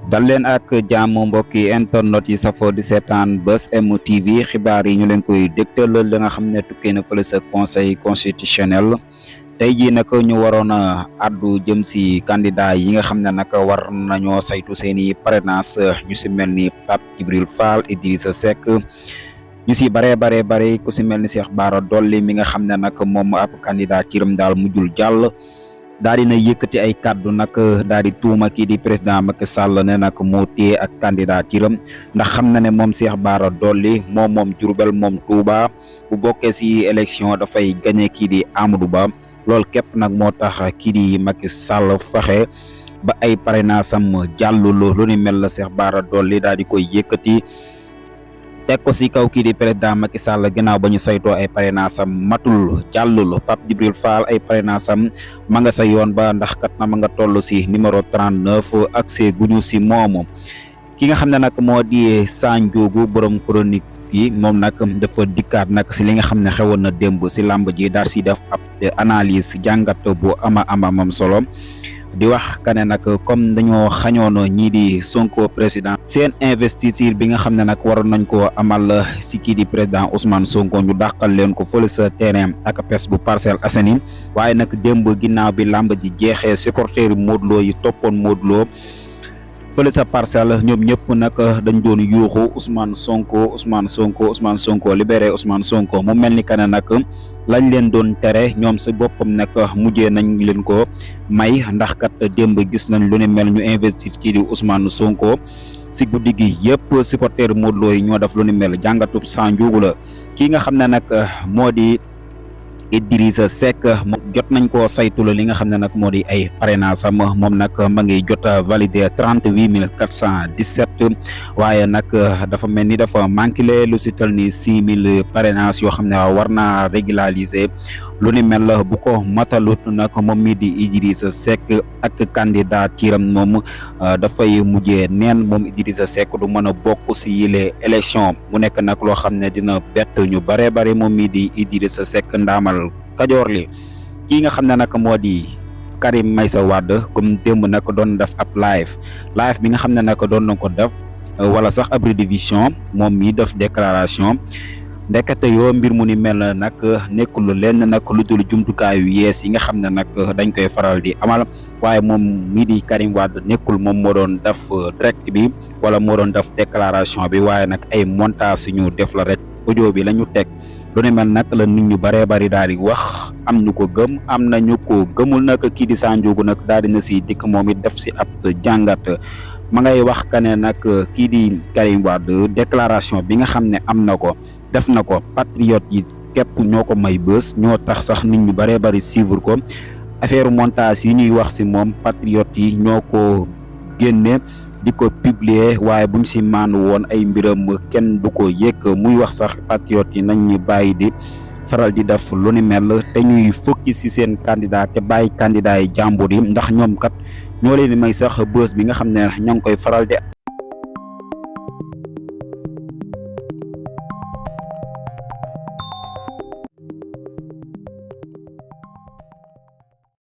dal leen ak jàmm mbokki internet yi safo di seetaan Buzz M TV xibaar yi ñu leen koy dégtal li nga xam ne tukkee na fële sa conseil constitutionnel tey jii nag ñu waroon a addu jëm si candidat yi nga xam ne nag war nañoo saytu seeni parrainage ñu si mel ni Pape Djibril Fall, Idrissa Seck ñu si bare ku si mel ni Cheikh Bara Dolly mi nga xam ne nag moom ab candidat ciram daal mujjul jàll. daal dina yëkkati ay kàddu nag daal di tuuma kii di président Macky Sall ne nag moo téye ak candidaturam ndax xam na ne moom Cheikh Bara Dolly moom Diourbel moom Touba bu bokkee si élection dafay gagné kii di Amadou Ba loolu képp nag moo tax kii di Macky Sall fexe ba ay parrainage am jàllul lu ni mel la Cheikh Bara Dolly daal di koy yëkkati teg ko si kaw kii di président Macky Sall ginnaaw ba ñu saytoo ay parrainage am matul jàllul. Pape Djibril Fall ay parrainage am ma nga sa yoon ba ndax kat na ma nga toll si numéro 39 accès guñu si moomu ki nga xam ne nag moo di Sandiogou borom chronique yi moom nag dafa dikkaat nag si li nga xam ne xewoon na démb si làmb ji daal si def ab analyse jàngat bu amam solo di wax ka ne nag comme dañoo xañoon ñii di Sonko président seen investiture bi nga xam ne nag waroon nañ ko amal si kii di président Ousmane Sonko ñu dàqal leen ko fële sa terrain ak pes bu Parcelles Assainies waaye nag démb ginnaaw bi làmb ji jeexee supporters Modou Lo yi toppoon Modou Lo fële sa Parcelles ñoom ñëpp nag dañ doon yuuxu Ousmane Sonko libéré Ousmane Sonko mu mel ni que ne nag lañ leen doon tere ñoom sa boppam nag mujjee nañ leen ko may ndax kat démb gis nañ lu ne mel ñu investir ci di Ousmane Sonko si guddi gi yëpp supporter Modou Lo yi ñoo def lu ne mel jàngatub Sandiogou la kii nga xam ne nag moo di Idrissa Seck jot nañ koo saytula li nga xam ne nag moo di ay parrainage am moom nag ma ngi jot a validé 38 417 waaye nag dafa mel ni dafa manqué lu si tel ni 6000 parrainage yoo xam ne war naa régulariser lu ni mel bu ko matalut nag moom mi di Idrissa Seck ak candidat ciiram moom dafay mujjee neen moom Idrissa Seck du mën a bokk si yile élection mu nekk nag loo xam ne dina bett ñu bare moom mi di Idrissa Seck ndaamal Kajoor li kii nga xam ne nag moo di Karim Meïssa Wade comme démb nag doon def ab live bi nga xam ne nag doon na ko def wala sax ab rediffusion moom mi def déclaration ndekete yoo mbir mu ni mel nag nekkul lenn nag lu dul jumtukaayu yees yi nga xam ne nag dañ koy faral di amal waaye moom mii di Karim Wade nekkul moom moo doon def direct bi wala moo doon def déclaration bi waaye nag ay montage ñu def la rek audio bi la ñu teg lu ne mel nag la nit ñu bare daal di wax am ñu ko gëm am na ñu ko gëmul nag kii di Sandiogou nag daal di na si dikk moom it def si ab jàngat ma ngay wax ka ne nag kii di Karim Wade déclaration bi nga xam ne am na ko def na ko patriote yi képp ñoo ko may bës ñoo tax sax nit ñu bare suivre ko affaire montage yi ñuy wax si moom patriote yi ñoo ko génne di ko publier waaye buñ si maanu woon ay mbiram kenn du ko yëg muy wax sax patriote yi nañ ñu bàyyi di faral di def lu ni mel te ñuy fokki si seen candidat te bàyyi candidat yi jàmbur yi ndax ñoom kat ñoo leen di may sax bës bi nga xam ne ñoo ngi koy faral di